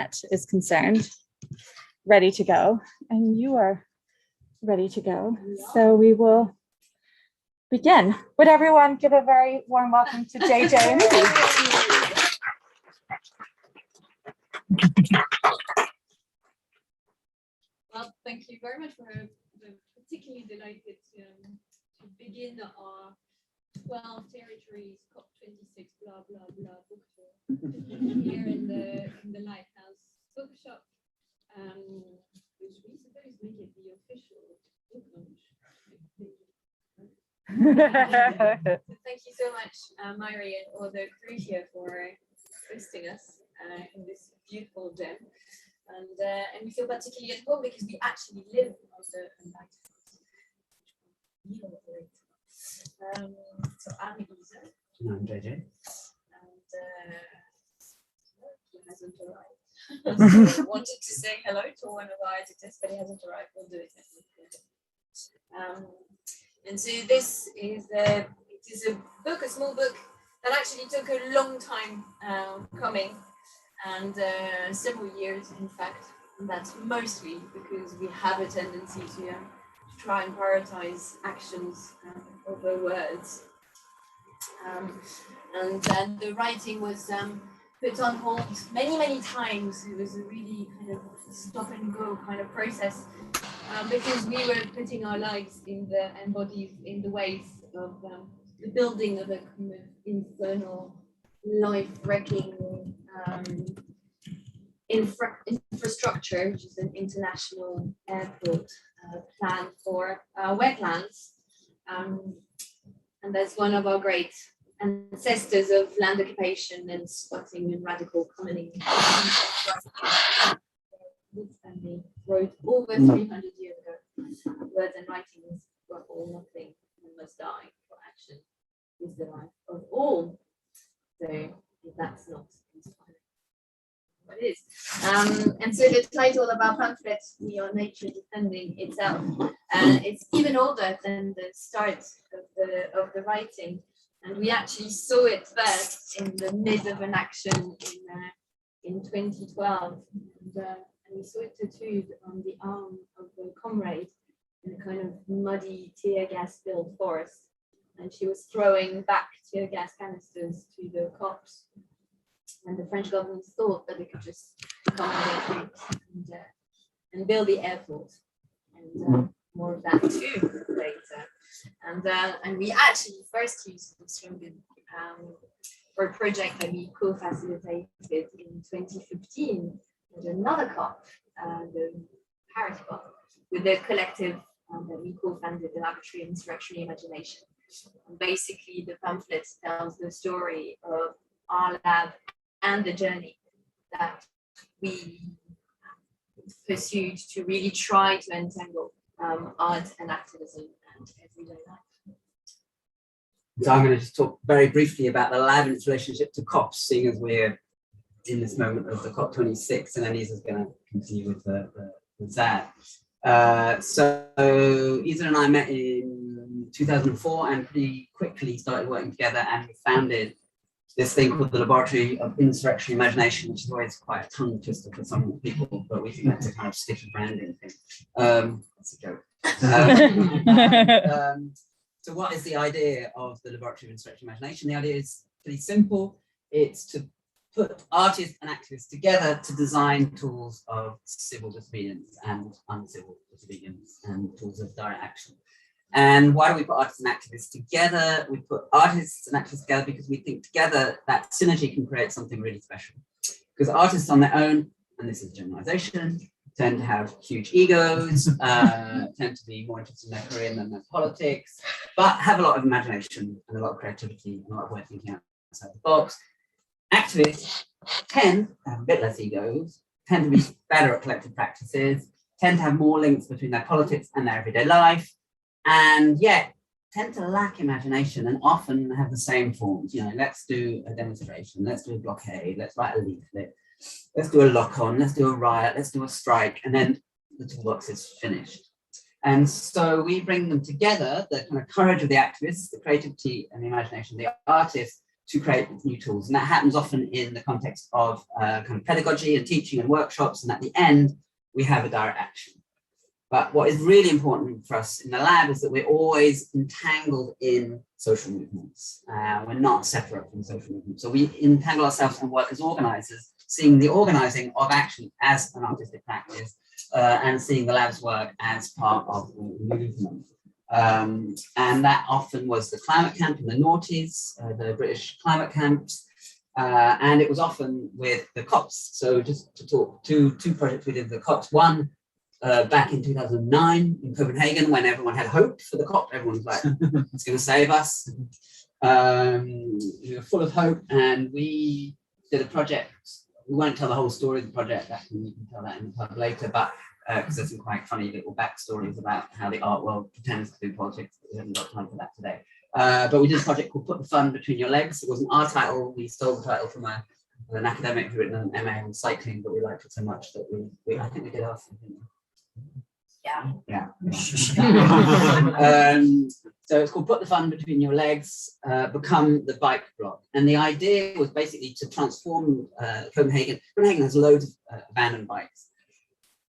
pamphlet is concerned, ready to go, and you are ready to go. So we will begin. Would everyone give a very warm welcome to JJ and Izzy? Well, thank you very much. We're particularly delighted to begin our 12 territories COP26 blah blah blah book tour here in the Lighthouse Bookshop, which we suppose make it the official book launch. Thank you so much, Myri and all the crew here for hosting us in this beautiful gem. And we feel particularly at home because we actually live on the Lighthouse. So I'm Isa. And I'm JJ. And he hasn't arrived. So we wanted to say hello to one of our editors, but he hasn't arrived. We'll do it. And so this is a book, a small book that actually took a long time coming, and several years, in fact. And that's mostly because we have a tendency to try and prioritize actions over words. And the writing was put on hold many times. It was a really kind of stop and go kind of process because we were putting our lives and bodies in the ways of the building of a kind of infernal, life-wrecking infrastructure, which is an international airport plan for wetlands. And that's one of our great ancestors of land occupation and squatting and radical commoning. And they wrote over 300 years ago. Words and writings were all nothing and must die, for action is the life of all. So if that's not inspiring, what is? And so the title of our pamphlet, We Are Nature Defending Itself, it's even older than the start of the writing. And we actually saw it first in the mid of an action in 2012. And we saw it tattooed on the arm of a comrade in a kind of muddy tear gas filled forest. And she was throwing back tear gas canisters to the cops. And the French government thought that they could just come with their troops and build the airport. And more of that too later. And we actually first used the slogan for a project that we co-facilitated in 2015 at another COP, the Paris COP, with a collective that we co-founded, the Laboratory of Insurrectionary Imagination. And basically, the pamphlet tells the story of our lab and the journey that we pursued to really try to entangle art and activism and everyday life. So I'm going to just talk very briefly about the lab and its relationship to COPs, seeing as we're in this moment of the COP26, and then Isa's going to continue with that. So Isa and I met in 2004 and pretty quickly started working together, and we founded this thing called the Laboratory of Insurrectionary Imagination, which is always quite a tongue twister for some people, but we think that's a kind of sticky branding thing. That's a joke. So what is the idea of the Laboratory of Insurrectionary Imagination? The idea is pretty simple. It's to put artists and activists together to design tools of civil disobedience and uncivil disobedience and tools of direct action. And why do we put artists and activists together? We put artists and activists together because we think together that synergy can create something really special. Because artists on their own, and this is generalization, tend to have huge egos, tend to be more interested in their career than their politics, but have a lot of imagination and a lot of creativity and a lot of way of thinking outside the box. Activists tend to have a bit less egos, tend to be better at collective practices, tend to have more links between their politics and their everyday life, and yet tend to lack imagination and often have the same forms. You know, let's do a demonstration, let's do a blockade, let's write a leaflet, let's do a lock-on, let's do a riot, let's do a strike, and then the toolbox is finished. And so we bring them together, the kind of courage of the activists, the creativity and the imagination of the artists, to create new tools. And that happens often in the context of kind of pedagogy and teaching and workshops. And at the end, we have a direct action. But what is really important for us in the lab is that we're always entangled in social movements. We're not separate from social movements. So we entangle ourselves and work as organizers, seeing the organizing of action as an artistic practice, and seeing the lab's work as part of the movement. And that often was the climate camp in the noughties, the British climate camps, and it was often with the COPs. So just to talk to two projects we did, the COPs, one back in 2009 in Copenhagen, when everyone had hope for the COP. Everyone was like, it's going to save us. We were full of hope, and we did a project. We won't tell the whole story of the project, you can tell that in the pub later, but because there's some quite funny little backstories about how the art world pretends to do politics, but we haven't got time for that today. But we did a project called Put the Fun Between Your Legs. It wasn't our title. We stole the title from an academic who'd written an MA on cycling, but we liked it so much that we I think we did ours. Yeah. So it's called Put the Fun Between Your Legs, Become the Bike Block. And the idea was basically to transform Copenhagen. Copenhagen has loads of abandoned bikes.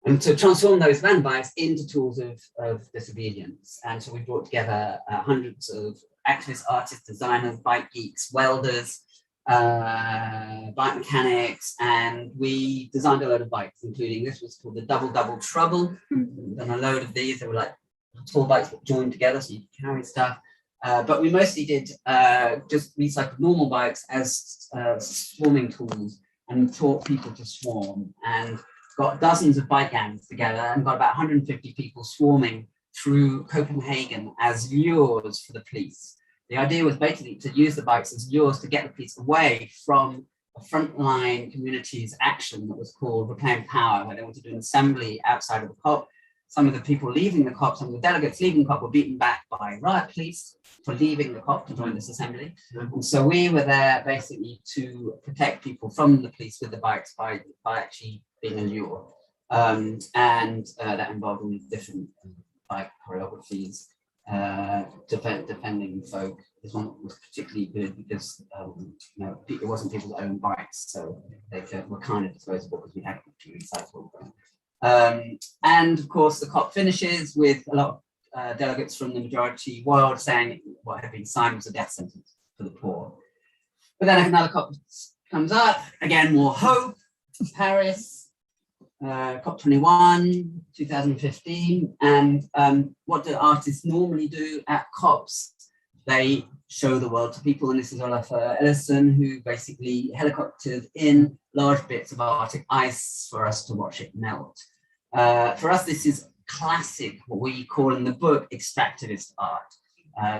And to transform those abandoned bikes into tools of disobedience. And so we brought together hundreds of activists, artists, designers, bike geeks, welders, bike mechanics, and we designed a load of bikes, including this was called the Double Trouble. And a load of these, they were like tall bikes that joined together so you could carry stuff. But we mostly did just recycled normal bikes as swarming tools and taught people to swarm, and got dozens of bike gangs together and got about 150 people swarming through Copenhagen as lures for the police. The idea was basically to use the bikes as lures to get the police away from a frontline community's action that was called Reclaim Power, where they wanted to do an assembly outside of the COP. Some of the people leaving the COP, some of the delegates leaving the COP were beaten back by riot police for leaving the COP to join this assembly. And so we were there basically to protect people from the police with the bikes by actually being a lure. And that involved different bike choreographies, defending folk. This one was particularly good because it wasn't people's own bikes, so they were kind of disposable because we had to recycle them. And of course, the COP finishes with a lot of delegates from the majority world saying what had been signed was a death sentence for the poor. But then another COP comes up, again, more hope, Paris, COP21, 2015. And what do artists normally do at COPs? They show the world to people, and this is Olaf Ellison, who basically helicoptered in large bits of Arctic ice for us to watch it melt. For us, this is classic, what we call in the book, extractivist art.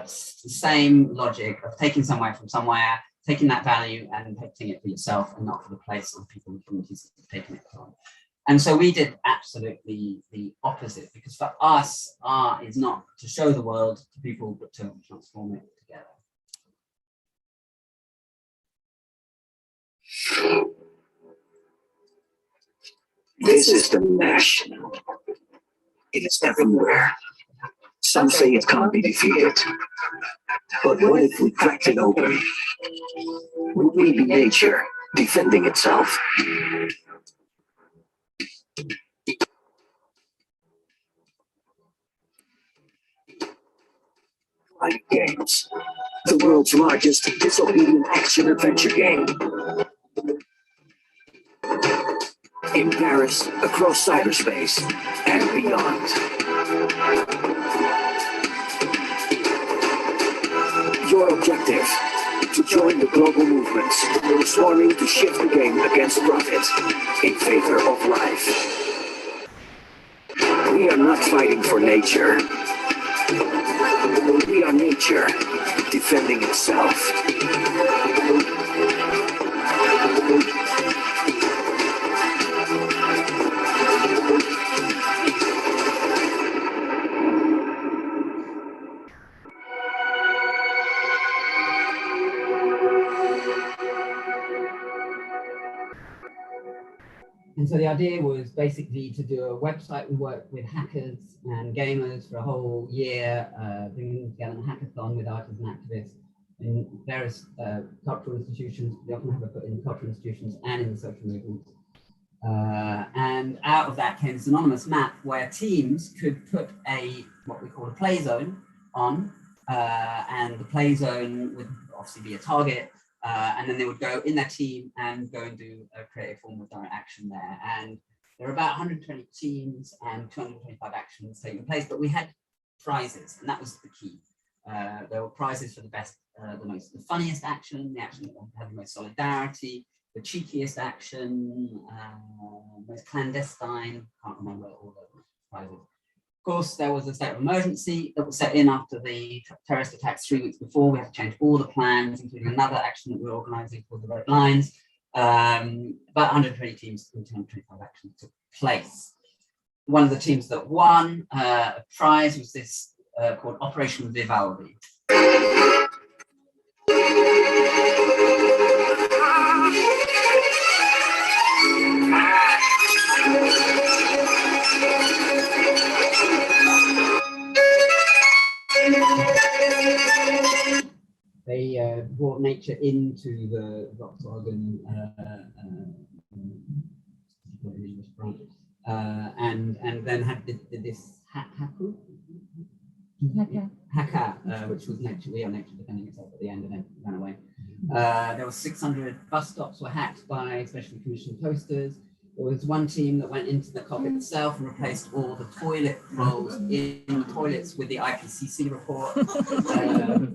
It's the same logic of taking somewhere from somewhere, taking that value and taking it for yourself and not for the place or the people and communities that you're taking it from. And so we did absolutely the opposite, because for us, art is not to show the world to people, but to transform it together. This is the mesh. It is everywhere. Some say it can't be defeated. But what if we cracked it open? Would we be nature defending itself? Riot Games, the world's largest disobedient action adventure game. In Paris, across cyberspace, and beyond. Your objective, to join the global movements, swarming to shift the game against profit, in favor of life. We are not fighting for nature. We are nature, defending itself. And so the idea was basically to do a website. We worked with hackers and gamers for a whole year, bringing them together in a hackathon with artists and activists in various cultural institutions. We often have a foot in cultural institutions and in the social movements. And out of that came this anonymous map where teams could put what we call a play zone on, and the play zone would obviously be a target, and then they would go in their team and go and do a creative form of direct action there. And there were about 120 teams and 225 actions taking place, but we had prizes, and that was the key. There were prizes for the best, the funniest action, the action that had the most solidarity, the cheekiest action, most clandestine. Can't remember all the prizes. Of course, there was a state of emergency that was set in after the terrorist attacks 3 weeks before. We had to change all the plans, including another action that we were organising called the Red Lines. About 120 teams and 225 actions took place. One of the teams that won a prize was this called Operation Vivaldi. They brought nature into the Volkswagen and then did this Haka, which was nature defending itself at the end and then ran away. There were 600 bus stops were hacked by specially commissioned posters. There was one team that went into the COP itself and replaced all the toilet rolls in the toilets with the IPCC report.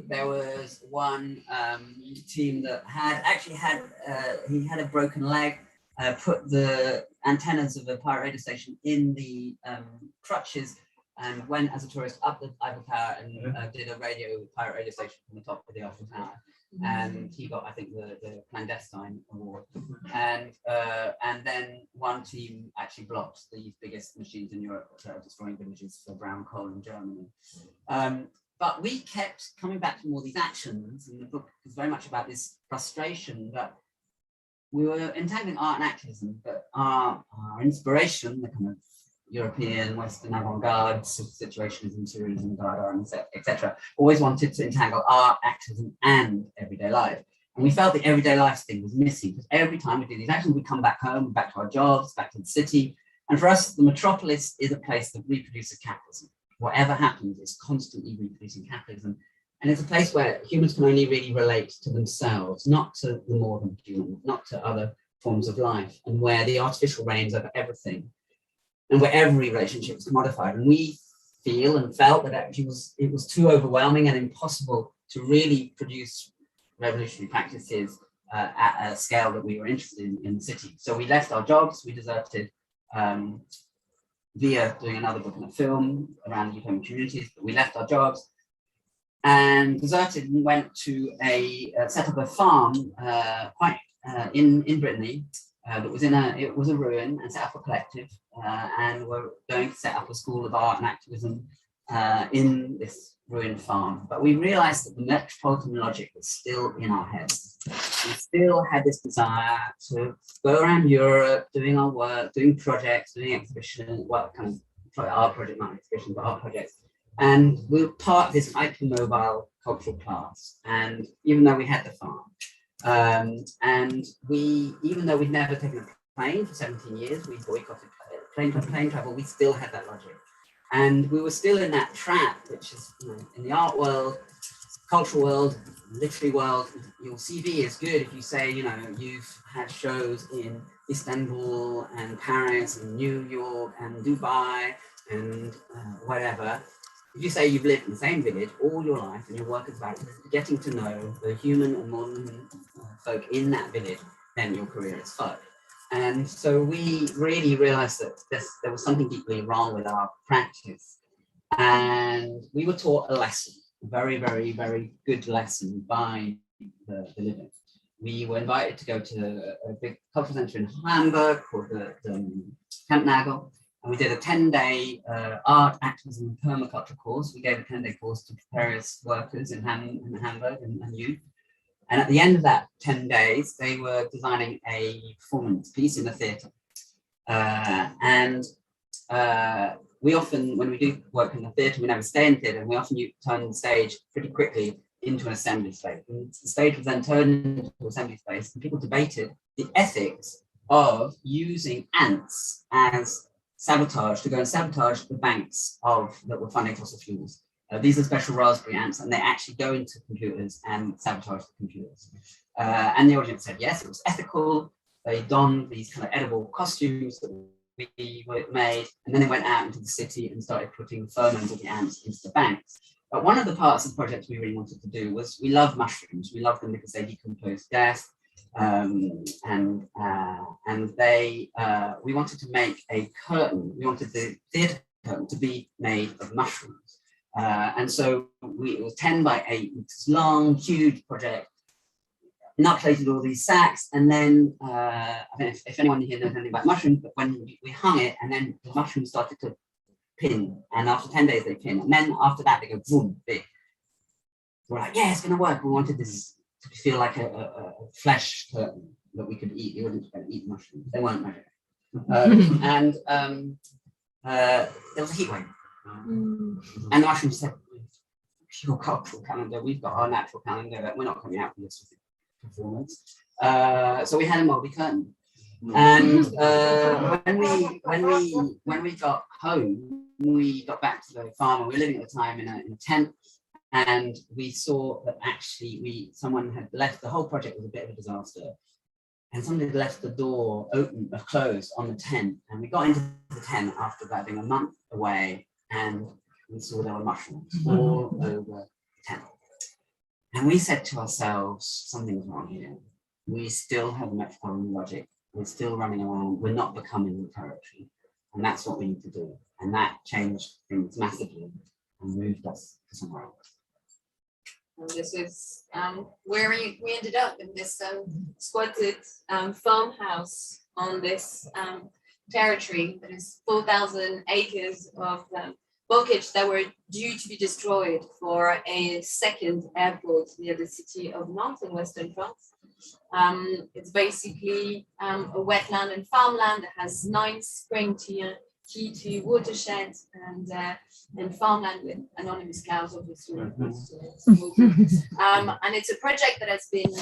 There was one team that he had a broken leg, put the antennas of a pirate radio station in the crutches, and went as a tourist up the Eiffel Tower and did a pirate radio station from the top of the Eiffel Tower. And he got, I think, the clandestine award. And then one team actually blocked the biggest machines in Europe that are destroying villages for brown coal in Germany. But we kept coming back to all these actions, and the book was very much about this frustration that we were entangling art and activism, but our inspiration, the kind of European, Western avant-garde situationism, surrealism, etc., always wanted to entangle art, activism, and everyday life. And we felt the everyday life thing was missing, because every time we do these actions, we come back home, back to our jobs, back to the city. And for us, the metropolis is a place that reproduces capitalism. Whatever happens, it's constantly reproducing capitalism. And it's a place where humans can only really relate to themselves, not to the more than human, not to other forms of life, and where the artificial reigns over everything, and where every relationship is commodified. And we feel and felt that actually it was too overwhelming and impossible to really produce revolutionary practices at a scale that we were interested in the city. So we left our jobs, we deserted via doing another book and a film around European communities, but we left our jobs and deserted and went to set up a farm in Brittany that was it was a ruin, and set up a collective, and we're going to set up a school of art and activism in this ruined farm. But we realized that the metropolitan logic was still in our heads. We still had this desire to go around Europe doing our work, doing projects, doing exhibitions, our project, not exhibition, but our projects. And we were part of this hypermobile cultural class. And even though we had the farm, and even though we'd never taken a plane for 17 years, we boycotted plane travel, we still had that logic. And we were still in that trap, which is, in the art world, cultural world, literary world, your CV is good if you say, you've had shows in Istanbul and Paris and New York and Dubai and whatever. If you say you've lived in the same village all your life and your work is about getting to know the human and modern folk in that village, then your career is fucked. And so we really realized that there was something deeply wrong with our practice. And we were taught a lesson, a very, very, very good lesson by the living. We were invited to go to a big cultural center in Hamburg called the Campnagel. And we did a 10-day art, activism, and permaculture course. We gave a 10-day course to various workers in Hamburg and youth. And at the end of that 10 days, they were designing a performance piece in the theatre. We often, when we do work in the theatre, we never stay in theatre, and we often turn the stage pretty quickly into an assembly space. And the stage was then turned into an assembly space, and people debated the ethics of using ants as sabotage to go and sabotage the banks that were funding fossil fuels. These are special raspberry ants, and they actually go into computers and sabotage the computers. And the audience said yes, it was ethical. They donned these kind of edible costumes that we made, and then they went out into the city and started putting the pheromones of the ants into the banks. But one of the parts of the project we really wanted to do was we love mushrooms. We love them because they decompose gas, and we wanted to make a curtain. We wanted the theatre curtain to be made of mushrooms. And so it was 10 by 8 meters long, huge project. Inoculated all these sacks, and then I don't know if anyone here knows anything about mushrooms, but when we hung it, and then the mushrooms started to pin, and after 10 days they pin, and then after that they go boom, big. We're like, yeah, it's going to work. We wanted this to feel like a flesh curtain that we could eat. The audience were going to eat mushrooms. They weren't magic. And there was a heat wave, and the mushrooms said, "Your cultural calendar. We've got our natural calendar. That we're not coming out with this performance." So we had a moldy curtain, and when we got home, we got back to the farm, and we were living at the time in a tent, and we saw that actually someone had left. The whole project was a bit of a disaster, and somebody had left the door closed on the tent, and we got into the tent after that being a month away, and we saw there were mushrooms all over the tent. And we said to ourselves, something's wrong here. We still have metropolitan logic. We're still running around. We're not becoming the territory. And that's what we need to do. And that changed things massively and moved us to somewhere else. And this is where we ended up, in this squatted farmhouse on this territory that is 4,000 acres of bocage that were due to be destroyed for a second airport near the city of Nantes in Western France. It's basically a wetland and farmland that has 9 spring key to watersheds and farmland with anonymous cows, obviously. And it's a project that has been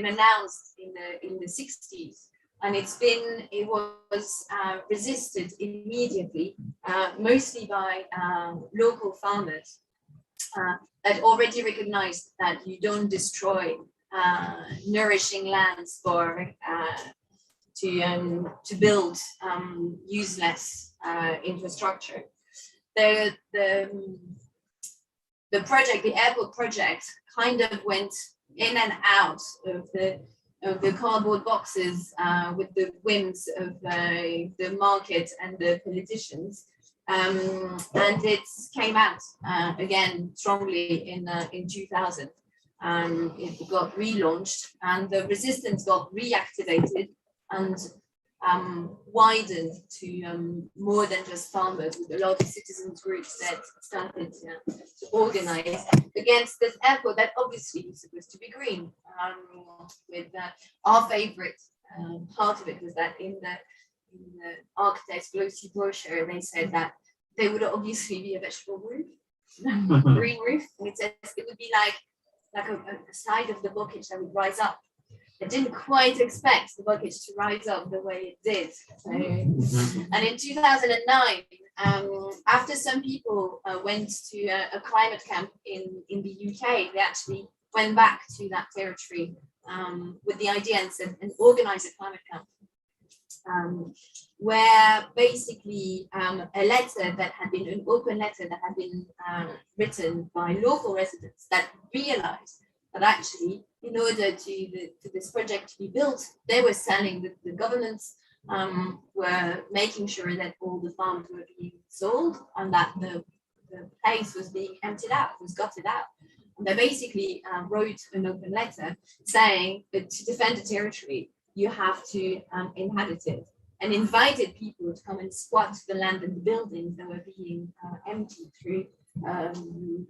announced in the 60s. And it was resisted immediately, mostly by local farmers that already recognized that you don't destroy nourishing lands to build useless infrastructure. The project, the airport project, kind of went in and out of the cardboard boxes with the whims of the market and the politicians, and it came out again strongly in 2000. It got relaunched, and the resistance got reactivated and widened to more than just farmers, with a lot of citizens groups that started to organize against this airport that obviously is supposed to be green. With our favorite part of it was that in the architect's glossy brochure, they said that there would obviously be a vegetable roof, green roof, and it says it would be like a side of the bocage that would rise up. I didn't quite expect the bocage to rise up the way it did. So, and in 2009, after some people went to a climate camp in the UK, they actually went back to that territory with the idea and organized a climate camp, where basically a letter that had been an open letter that had been written by local residents that realized that actually, in order to this project to be built, they were selling, the governments were making sure that all the farms were being sold and that the place was being emptied out, was gutted out. And they basically wrote an open letter saying that to defend the territory, you have to inhabit it, and invited people to come and squat the land and the buildings that were being emptied through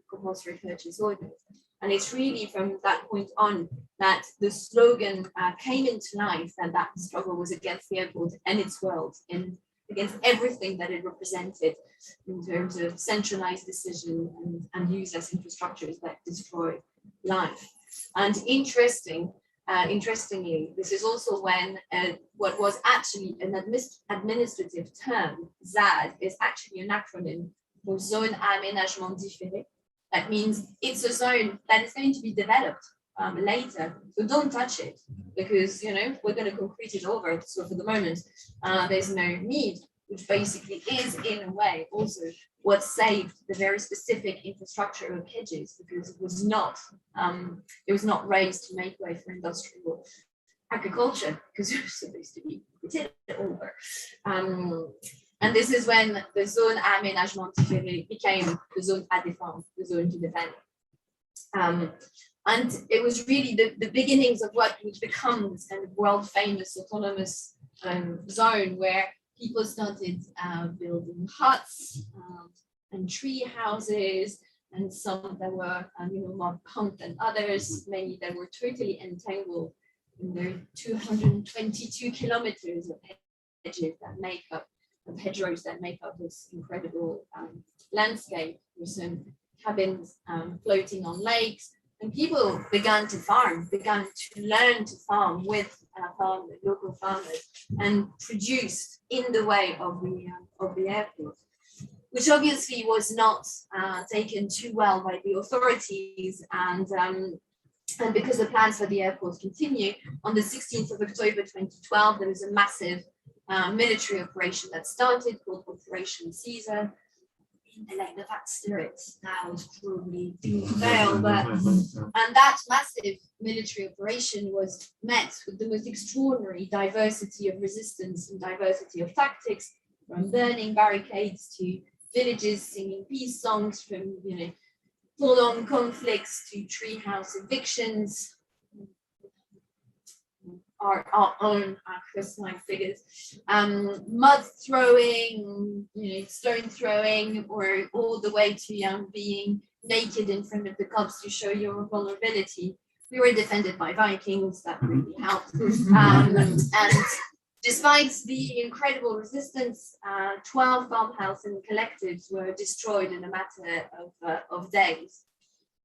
compulsory purchase orders. And it's really from that point on that the slogan came into life, and that struggle was against the airport and its world in against everything that it represented in terms of centralized decision and useless infrastructures that destroy life. And interestingly, this is also when what was actually an administrative term, ZAD, is actually an acronym for Zone Aménagement Différé. That means it's a zone that is going to be developed later, so don't touch it, because we're going to concrete it over. So for the moment, there's no need, which basically is in a way also what saved the very specific infrastructure of hedges, because it was not raised to make way for industrial agriculture, because it was supposed to be concreted over. And this is when the zone aménagement différé became the zone à défendre, the zone to defend. And it was really the beginnings of what would become this kind of world famous autonomous zone, where people started building huts and tree houses, and some that were more punk than others, many that were totally entangled in the 222 kilometers of hedges that make up, of hedgerows that make up this incredible landscape, with some cabins floating on lakes. And people began to learn to farm with local farmers, and produced in the way of the airport, which obviously was not taken too well by the authorities. And because the plans for the airport continue, on the 16th of October 2012, there was a massive military operation that started, called Operation Caesar. Like the fact spirit now is probably doomed to fail, and that massive military operation was met with the most extraordinary diversity of resistance and diversity of tactics, from burning barricades to villages singing peace songs, from full-on conflicts to treehouse evictions. Our own crystalline figures, mud throwing, stone throwing, or all the way to being naked in front of the cops to show your vulnerability. We were defended by Vikings, that really helped. And despite the incredible resistance, 12 farmhouses and collectives were destroyed in a matter of days.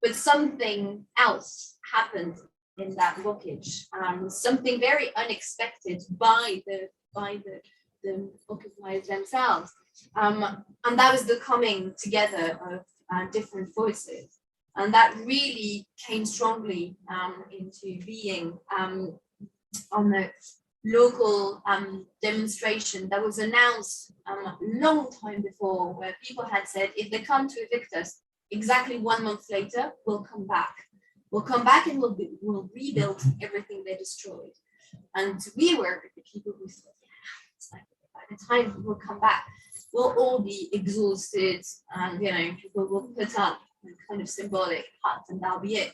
But something else happened in that blockage, something very unexpected by the occupiers themselves, and that was the coming together of different forces, and that really came strongly into being on the local demonstration that was announced a long time before, where people had said, if they come to evict us, exactly 1 month later, we'll come back. We'll come back and we'll rebuild everything they destroyed. And we were the people who thought, it's like, by the time we'll come back, we'll all be exhausted, and people will put up a kind of symbolic hut, and that'll be it.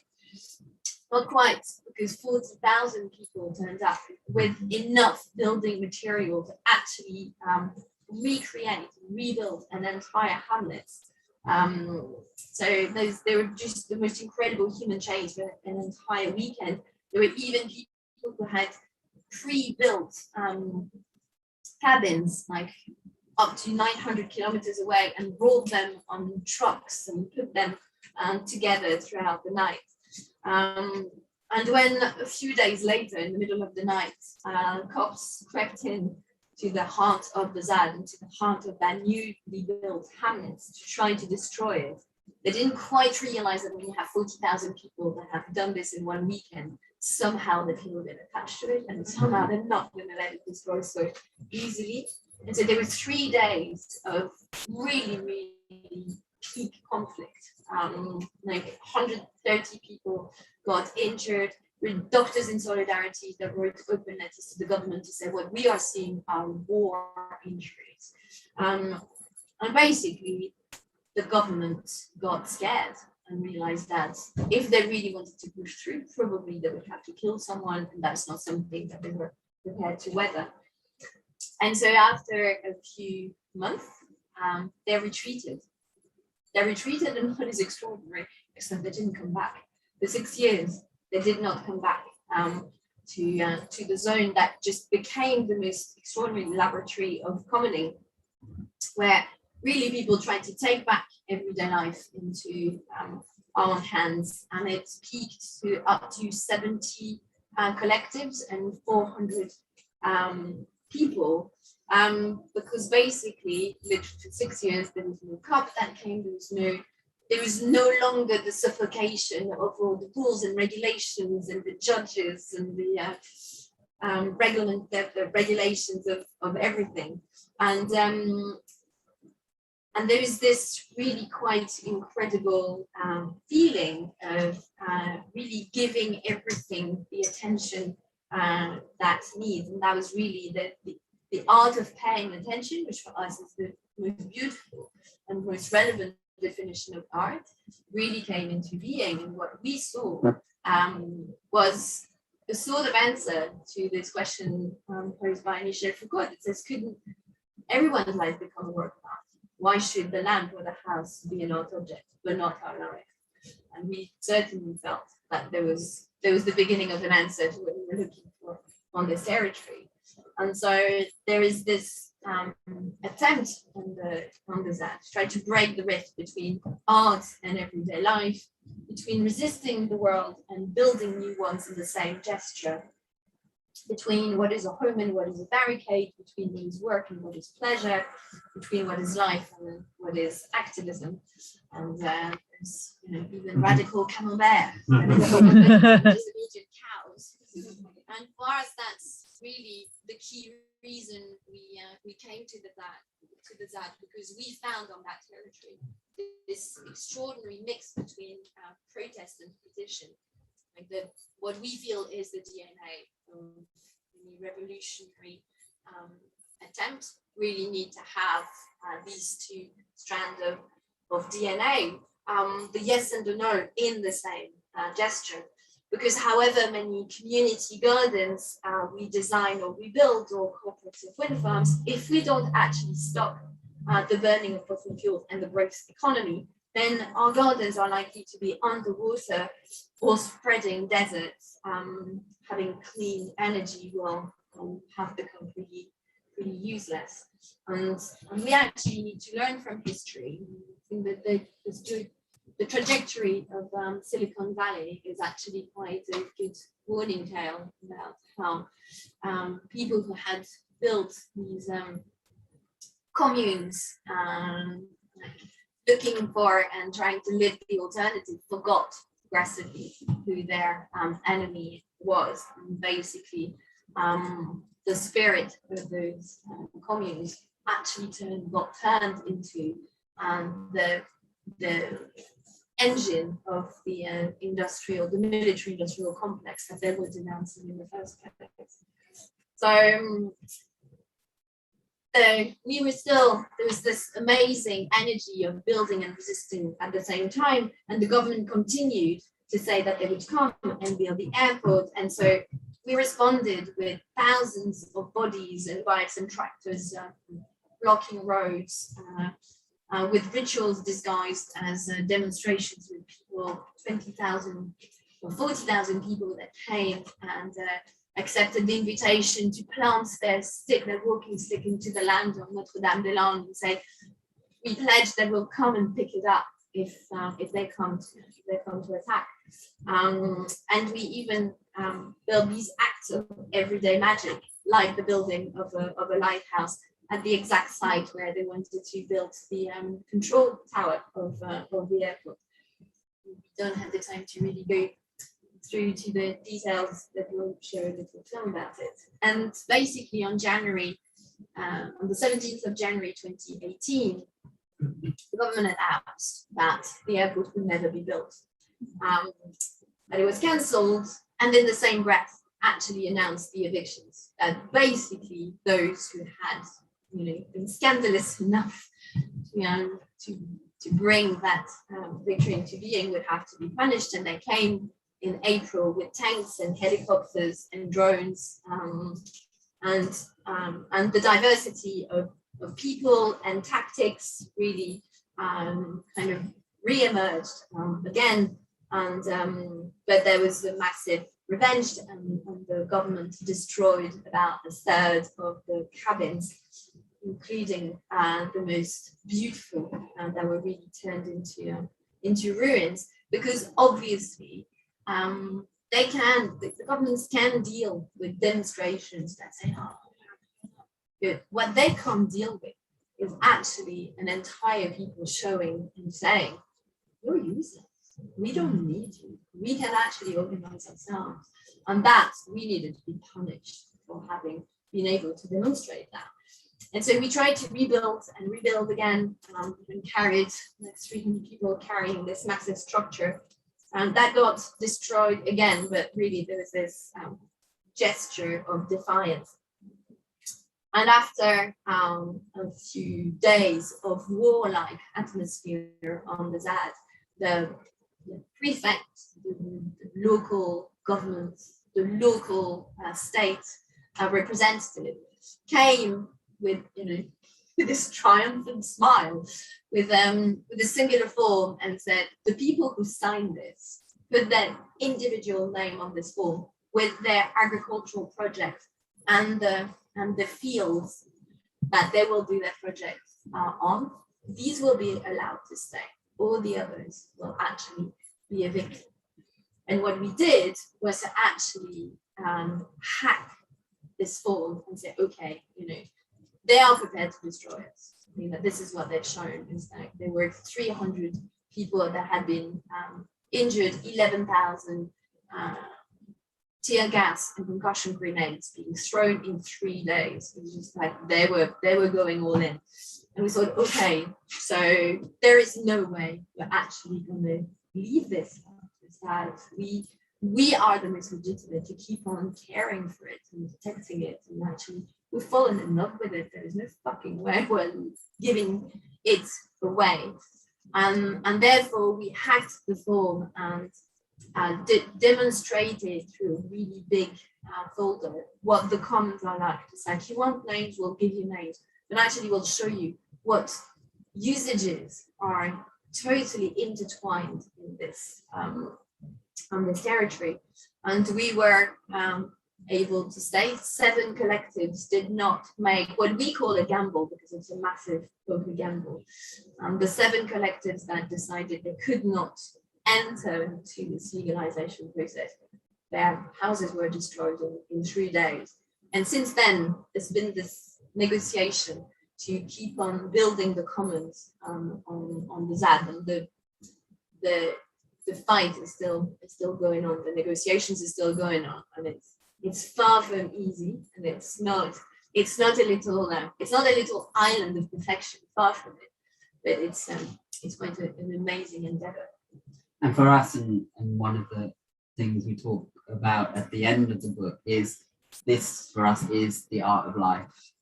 Not quite, because 40,000 people turned up with enough building material to actually recreate, rebuild an entire hamlet. So they were just the most incredible human change for an entire weekend. There were even people who had pre-built cabins, like up to 900 kilometers away, and rolled them on trucks and put them together throughout the night. And when a few days later, in the middle of the night, cops crept in to the heart of the ZAD, and to the heart of that newly built hamlets, to try to destroy it, they didn't quite realize that when you have 40,000 people that have done this in one weekend, somehow the people get attached to it, and somehow they're not going to let it destroy so easily. And so there were 3 days of really, really peak conflict. Like 130 people got injured, with doctors in solidarity that wrote open letters to the government to say what we are seeing are war injuries. And basically, the government got scared and realized that if they really wanted to push through, probably they would have to kill someone, and that's not something that they were prepared to weather. And so after a few months, they retreated. They retreated, and what is extraordinary is that they didn't come back. For 6 years, they did not come back. to the zone that just became the most extraordinary laboratory of commoning, where really people tried to take back everyday life into our own hands, and it's peaked to up to 70 collectives and 400 people, because basically, literally for 6 years, there was no COP that came, there was no longer the suffocation of all the rules and regulations and the judges and the regulations of everything. And there is this really quite incredible feeling of really giving everything the attention that needs. And that was really the art of paying attention, which for us is the most beautiful and most relevant definition of art, really came into being. And what we saw was a sort of answer to this question posed by Michel Foucault that says, couldn't everyone's life become a work of art? Why should the lamp or the house be an art object, but not our life? And we certainly felt that there was the beginning of an answer to what we were looking for on this territory. And so there is this attempt on the ZAD to try to break the rift between art and everyday life, between resisting the world and building new ones in the same gesture, between what is a home and what is a barricade, between what is work and what is pleasure, between what is life and what is activism. And there's, even radical camembert, just immediate cows. And for us, that's really the key reason we came to the ZAD, because we found on that territory this extraordinary mix between protest and petition. Like what we feel is the DNA of any revolutionary attempt really need to have these two strands of DNA, the yes and the no in the same gesture. Because however many community gardens we design or we build, or cooperative wind farms, if we don't actually stop the burning of fossil fuels and the gross economy, then our gardens are likely to be underwater or spreading deserts. Having clean energy will have become pretty useless. And we actually need to learn from history. I think that the trajectory of Silicon Valley is actually quite a good warning tale about how people who had built these communes looking for and trying to live the alternative forgot progressively who their enemy was. And basically, the spirit of those communes actually got turned into the engine of the military industrial complex that they were denouncing in the first place. So there was this amazing energy of building and resisting at the same time, and the government continued to say that they would come and build the airport. And so we responded with thousands of bodies and bikes and tractors blocking roads, with rituals disguised as demonstrations with people, 20,000 or 40,000 people that came and accepted the invitation to plant their walking stick into the land of Notre-Dame-des-Landes and say, we pledge that we'll come and pick it up if they come to attack. And we even build these acts of everyday magic, like the building of a lighthouse at the exact site where they wanted to build the control tower of the airport. We don't have the time to really go through to the details that we'll show a little film about it. And basically on the 17th of January 2018, the government announced that the airport would never be built, that it was cancelled, and in the same breath actually announced the evictions, that basically those who had been scandalous enough to bring that victory into being would have to be punished. And they came in April with tanks and helicopters and drones, and the diversity of people and tactics really kind of re-emerged again. And but there was a massive revenged, and the government destroyed about a third of the cabins, including the most beautiful that were really turned into ruins, because obviously the governments can deal with demonstrations that say, oh, good. What they can't deal with is actually an entire people showing and saying, you're useless. We don't need you. We can actually organize ourselves. And that we needed to be punished for having been able to demonstrate that. And so we tried to rebuild and rebuild again, and carried like 300 people carrying this massive structure. And that got destroyed again, but really there was this gesture of defiance. And after a few days of warlike atmosphere on the ZAD, the prefect, the local government, the local state representative came with, with this triumphant smile, with a singular form, and said, the people who signed this put their individual name on this form with their agricultural project and the fields that they will do their project on. These will be allowed to stay. All the others will actually be evicted. And what we did was to actually hack this form and say, okay, they are prepared to destroy us. I mean, that this is what they've shown, is that there were 300 people that had been injured, 11,000 tear gas and concussion grenades being thrown in 3 days. It was just like they were going all in. And we thought, okay, so there is no way we're actually going to leave this. It's that we are the most legitimate to keep on caring for it and protecting it, and actually we've fallen in love with it. There is no fucking way we're giving it away. And therefore we hacked the form and demonstrated through a really big folder what the commons are like. It's like, you want names, we'll give you names, but actually we'll show you what usages are totally intertwined in this on this territory. And we were able to stay. 7 collectives did not make what we call a gamble, because it's a massive poker gamble. The 7 collectives that decided they could not enter into this legalization process, their houses were destroyed in 3 days. And since then, there's been this negotiation to keep on building the commons on the ZAD, and the fight is still going on. The negotiations is still going on, and it's far from easy, and it's not a little island of perfection, far from it, but it's quite an amazing endeavor. And for us, and one of the things we talk about at the end of the book is this, for us, is the art of life.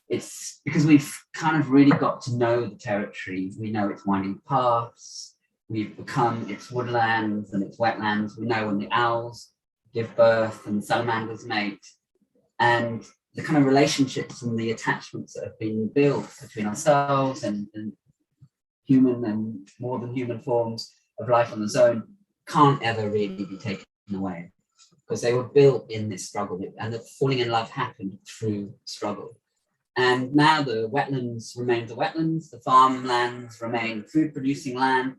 It's because we've kind of really got to know the territory. We know its winding paths. We've become its woodlands and its wetlands. We know when the owls give birth and salamanders mate. And the kind of relationships and the attachments that have been built between ourselves and human and more than human forms of life on the zone can't ever really be taken away, because they were built in this struggle, and the falling in love happened through struggle. And now the wetlands remain the wetlands, the farmlands remain food-producing land,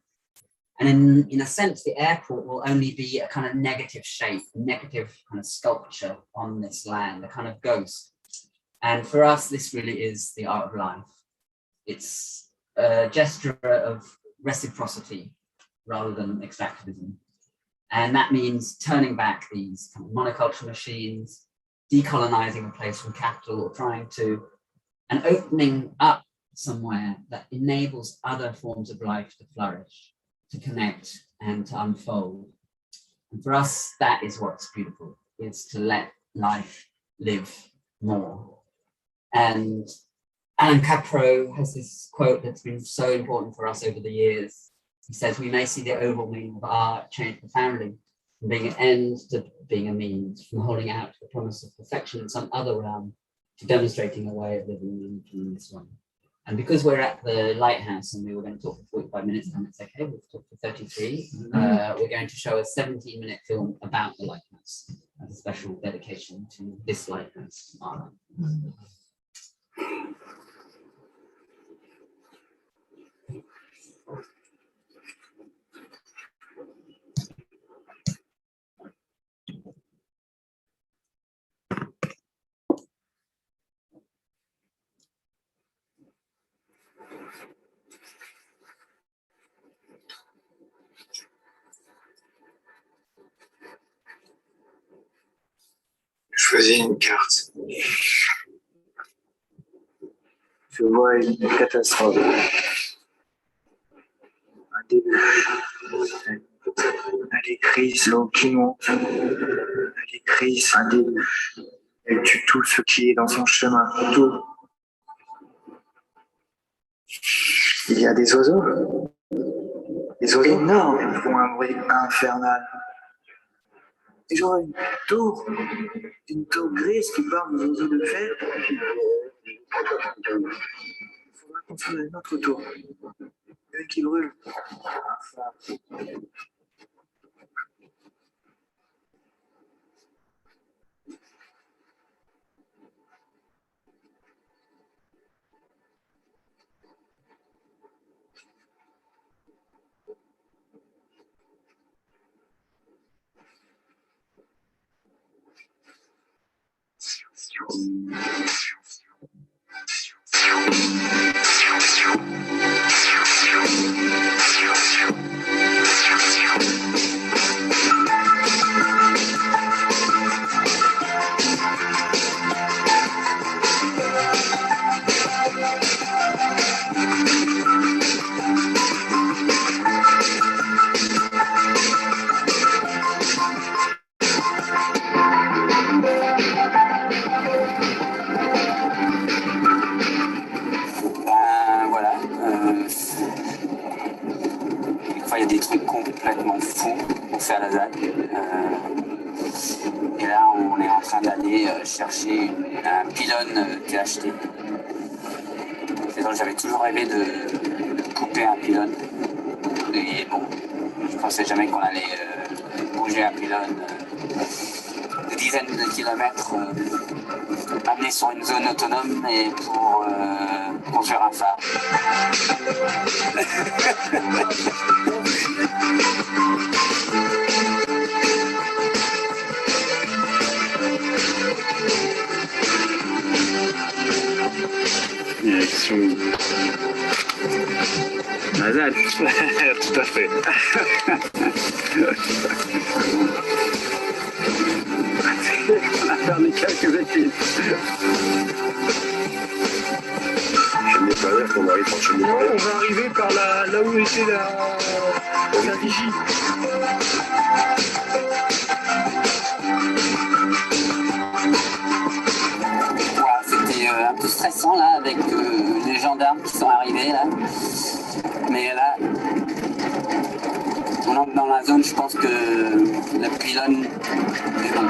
and in a sense, the airport will only be a kind of negative shape, a negative kind of sculpture on this land, a kind of ghost. And for us, this really is the art of life. It's a gesture of reciprocity rather than extractivism. And that means turning back these kind of monoculture machines, decolonizing a place from capital, or trying to, and opening up somewhere that enables other forms of life to flourish, to connect and to unfold. And for us, that is what's beautiful, is to let life live more. And Alan Capro has this quote that's been so important for us over the years. He says, we may see the overall meaning of art change profoundly, from being an end to being a means, from holding out the promise of perfection in some other realm to demonstrating a way of living in this one. And because we're at the lighthouse and we were going to talk for 45 minutes, and it's okay, we've talked for 33, we're going to show a 17-minute film about the lighthouse as a special dedication to this lighthouse. Choisis une carte. Je vois une catastrophe. Un début. Des crises, l'eau qui monte. Des crises, un début. Elle tue tout ce qui est dans son chemin. Tout. Il y a des oiseaux. Des oiseaux énormes. Ils font un bruit infernal. Et j'aurais une tour grise qui part des oiseaux de fer. Il faudra construire une autre tour. Une qui brûle. Il y a des trucs complètement fous pour faire la ZAD. Et là, on est en train d'aller chercher un pylône THT. J'avais toujours rêvé de couper un pylône. Et bon, je pensais jamais qu'on allait bouger un pylône de dizaines de kilomètres, amener sur une zone autonome et pour construire un phare. Direction la ZAD. Tout à fait. On a perdu quelques équipes. Chemin de barrière qu'on arrive en chemin de barrière. On va arriver par là où était la vigie. C'était un peu stressant là avec les gendarmes qui sont arrivés là. Mais là, on entre dans la zone, je pense que le pylône est bon.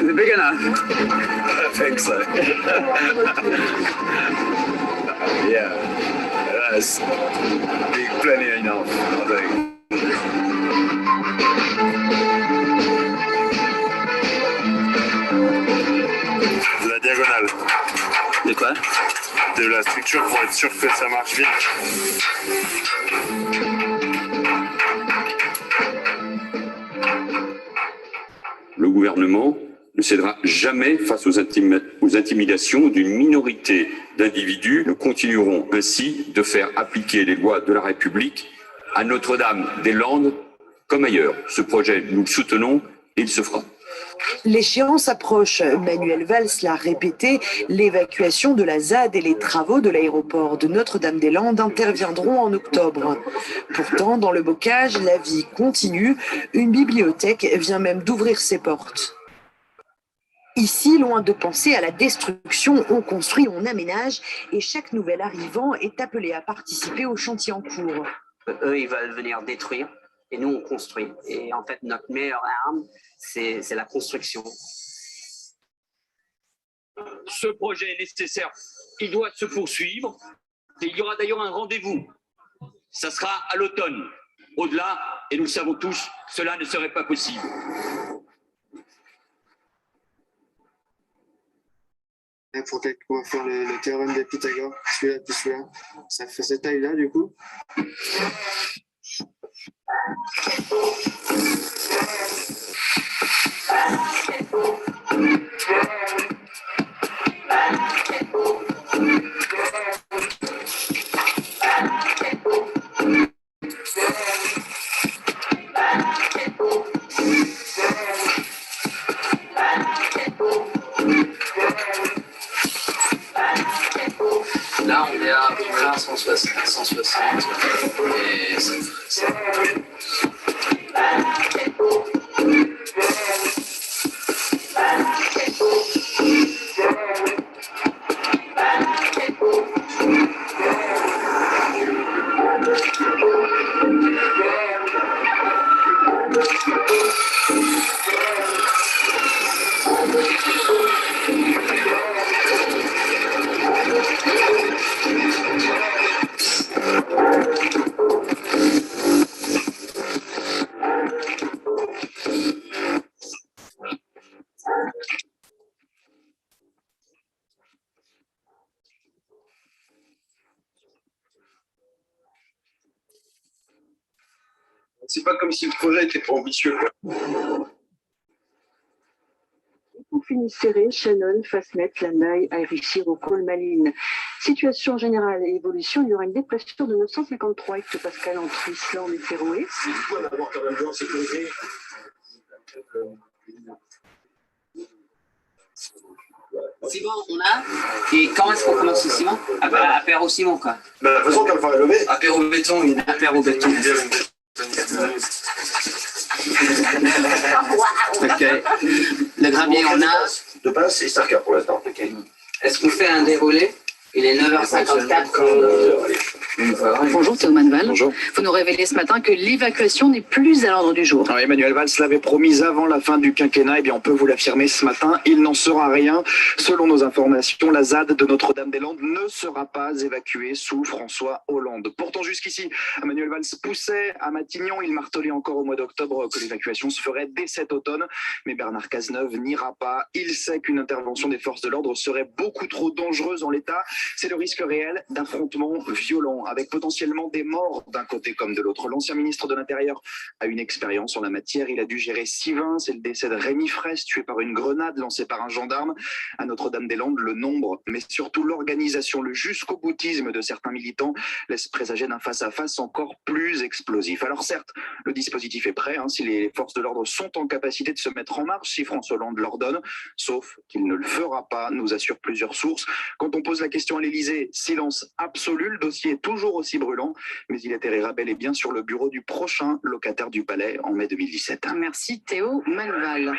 Is it big enough? I think so. Yeah, that's big, plenty enough, I think. De la diagonale. De quoi? De la structure pour être sûr que ça marche vite. Le gouvernement ne cédera jamais face aux intimidations d'une minorité d'individus. Nous continuerons ainsi de faire appliquer les lois de la République à Notre-Dame-des-Landes comme ailleurs. Ce projet, nous le soutenons et il se fera. L'échéance approche. Manuel Valls l'a répété, l'évacuation de la ZAD et les travaux de l'aéroport de Notre-Dame-des-Landes interviendront en octobre. Pourtant, dans le bocage, la vie continue. Une bibliothèque vient même d'ouvrir ses portes. Ici, loin de penser à la destruction, on construit, on aménage et chaque nouvel arrivant est appelé à participer au chantier en cours. Eux, ils veulent venir détruire et nous, on construit. Et en fait, notre meilleure arme, c'est la construction. Ce projet est nécessaire, il doit se poursuivre. Et il y aura d'ailleurs un rendez-vous. Ça sera à l'automne. Au-delà, et nous le savons tous, cela ne serait pas possible. Il faut qu'on va faire le théorème de Pythagore, celui-là plus celui-là. Ça fait cette taille-là, du coup. Là, on est à peu près à 160 et ça ferait ça. C'est pas comme si le projet était pas ambitieux. Pour finir serré, Shannon, Fastnet, Lanai, Airichir au Colmaline. Situation générale et évolution, il y aura une dépression de 953 hectopascales entre Islande et Féroé. C'est du coup d'avoir quand même bien sécurisé. Ciment, on a. Et quand est-ce qu'on commence le ciment? Apéro ciment, quoi. Bah, de toute façon, quand le faire est levé. Apéro béton, apéro béton. Ok. Le gravier, on a. De passe et Starhawk pour l'instant. Ok. Est-ce qu'on fait un déroulé? Il est 9h54. Bonjour, c'est Oman Val. Bonjour. Vous nous révélez ce matin que l'évacuation n'est plus à l'ordre du jour. Alors, Emmanuel Valls l'avait promis avant la fin du quinquennat. Eh bien, on peut vous l'affirmer ce matin, il n'en sera rien. Selon nos informations, la ZAD de Notre-Dame-des-Landes ne sera pas évacuée sous François Hollande. Pourtant, jusqu'ici, Emmanuel Valls poussait à Matignon. Il martelait encore au mois d'octobre que l'évacuation se ferait dès cet automne. Mais Bernard Cazeneuve n'ira pas. Il sait qu'une intervention des forces de l'ordre serait beaucoup trop dangereuse en l'état. C'est le risque réel d'affrontements violents, avec potentiellement des morts d'un côté comme de l'autre. L'ancien ministre de l'Intérieur a une expérience en la matière. Il a dû gérer 6 vins. C'est le décès de Rémi Fraisse, tué par une grenade lancée par un gendarme. À Notre-Dame-des-Landes, le nombre, mais surtout l'organisation, le jusqu'au boutisme de certains militants laisse présager d'un face-à-face encore plus explosif. Alors certes, le dispositif est prêt, si les forces de l'ordre sont en capacité de se mettre en marche, si François Hollande l'ordonne, sauf qu'il ne le fera pas, nous assurent plusieurs sources. Quand on pose la question à l'Élysée, silence absolu, le dossier est toujours aussi brûlant, mais il atterrira bel et bien sur le bureau du prochain locataire du palais en mai 2017. Merci Théo Manval.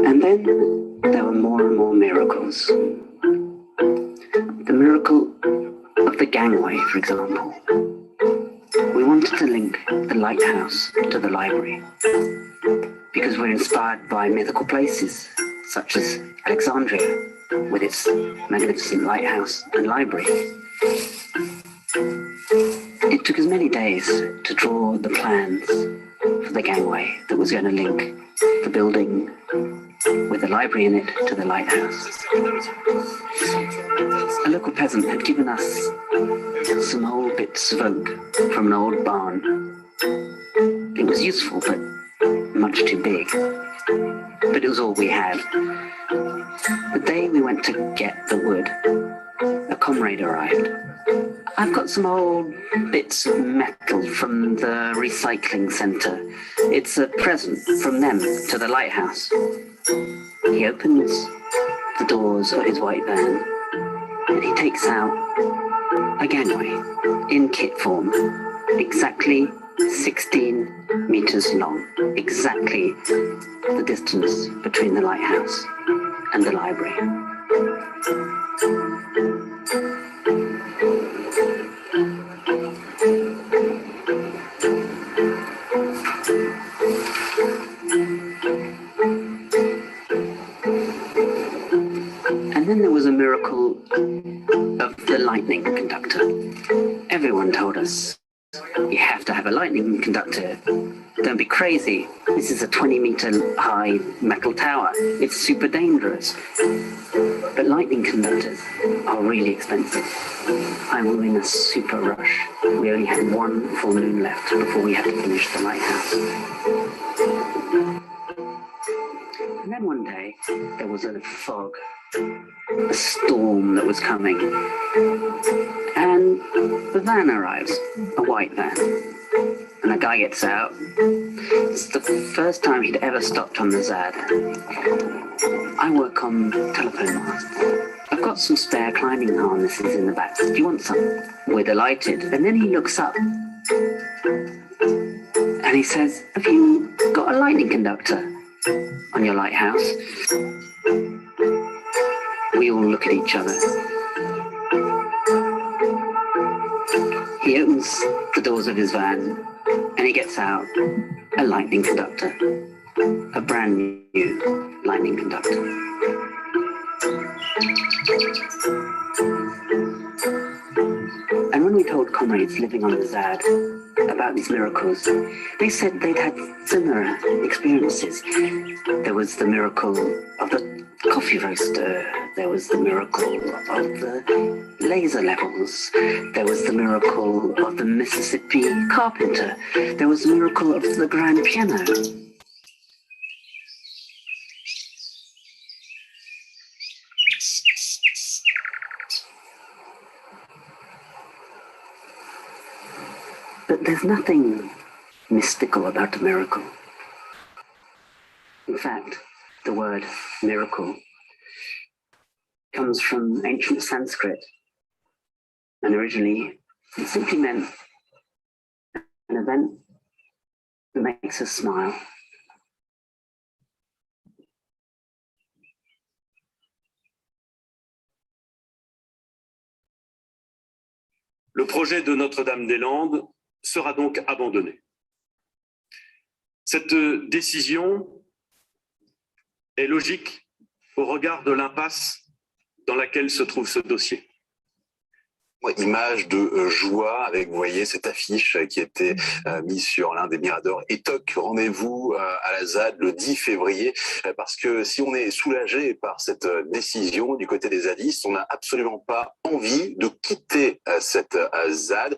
And then there were more and more miracles. The miracle of the gangway, for example. We wanted to link the lighthouse to the library because we're inspired by mythical places such as Alexandria with its magnificent lighthouse and library. It took us many days to draw the plans for the gangway that was going to link the building with the library in it to the lighthouse. A local peasant had given us some old bits of oak from an old barn. It was useful, but much too big. But it was all we had. The day we went to get the wood, a comrade arrived. I've got some old bits of metal from the recycling centre. It's a present from them to the lighthouse. He opens the doors of his white van and he takes out a gangway in kit form, exactly 16 meters long, exactly the distance between the lighthouse and the library. And then there was a miracle of the lightning conductor. Everyone told us, you have to have a lightning conductor. Don't be crazy. This is a 20-meter high metal tower. It's super dangerous. But lightning conductors are really expensive. I was in a super rush. We only had one full moon left before we had to finish the lighthouse. And then one day, there was a fog, a storm that was coming. And the van arrives, a white van. And a guy gets out. It's the first time he'd ever stopped on the ZAD. I work on telephone masts. I've got some spare climbing harnesses in the back. Do you want some? We're delighted. And then he looks up and he says, have you got a lightning conductor on your lighthouse? We all look at each other. He opens the doors of his van and he gets out a lightning conductor, a brand new lightning conductor. And when we told comrades living on the ZAD about these miracles, they said they'd had similar experiences. There was the miracle of the coffee roaster, there was the miracle of the laser levels, there was the miracle of the Mississippi carpenter, there was the miracle of the grand piano. But there's nothing mystical about a miracle. In fact, the word miracle comes from ancient Sanskrit, and originally it simply meant an event that makes us smile. Le projet de Notre-Dame-des-Landes sera donc abandonné. Cette décision est logique au regard de l'impasse dans laquelle se trouve ce dossier. Image de joie avec, vous voyez, cette affiche qui était mise sur l'un des miradors. Et toc, rendez-vous à la ZAD le 10 février, parce que si on est soulagé par cette décision du côté des zadistes, on n'a absolument pas envie de quitter cette ZAD.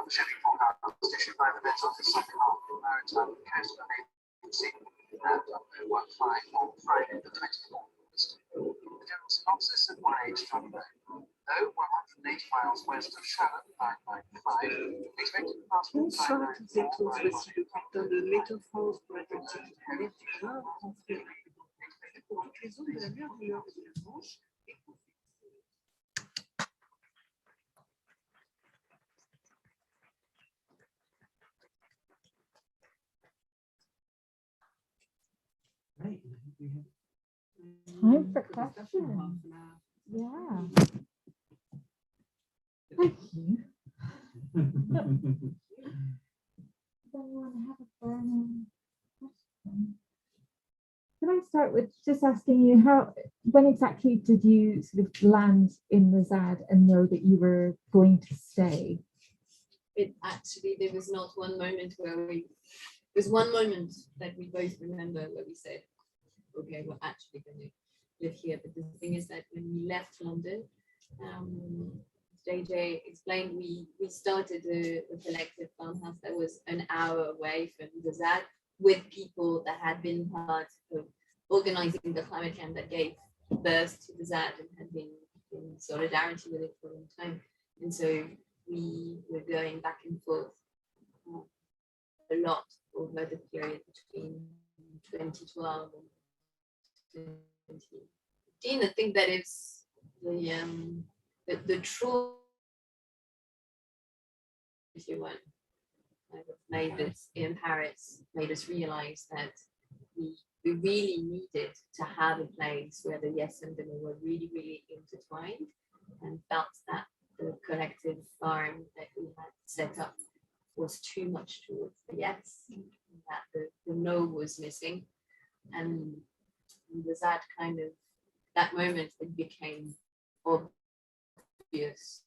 Shipping forecast issued by the Met Office second half of maritime coastal agency and 154 Friday the 24th. The general synopsis at 1H Sunday. Though 180 miles west of Shannon, 995, expected to pass through Bonsoir à toutes et tous, voici le bulletin de météo-France pour la quantité du juin transféré pour toutes les zones de la mer du Nord et de la Manche. Great. I think we have Time for good discussion, questions. half an hour. Yeah. Thank you. Does anyone have a burning question? Can I start with just asking you when exactly did you sort of land in the ZAD and know that you were going to stay? It actually, there was not one moment there's one moment that we both remember where we said, okay, we're actually going to live here. But the thing is that when we left London, JJ explained we started a collective farmhouse that was an hour away from the ZAD with people that had been part of organizing the climate camp that gave birth to the ZAD and had been in solidarity with it for a long time. And so we were going back and forth a lot over the period between 2012 and 2015. I think that it's the true, if you want, made this in Paris, made us realize that we really needed to have a place where the yes and the no were really, really intertwined, and felt that the collective farm that we had set up was too much towards the yes, that the no was missing. And was that kind of, that moment it became obvious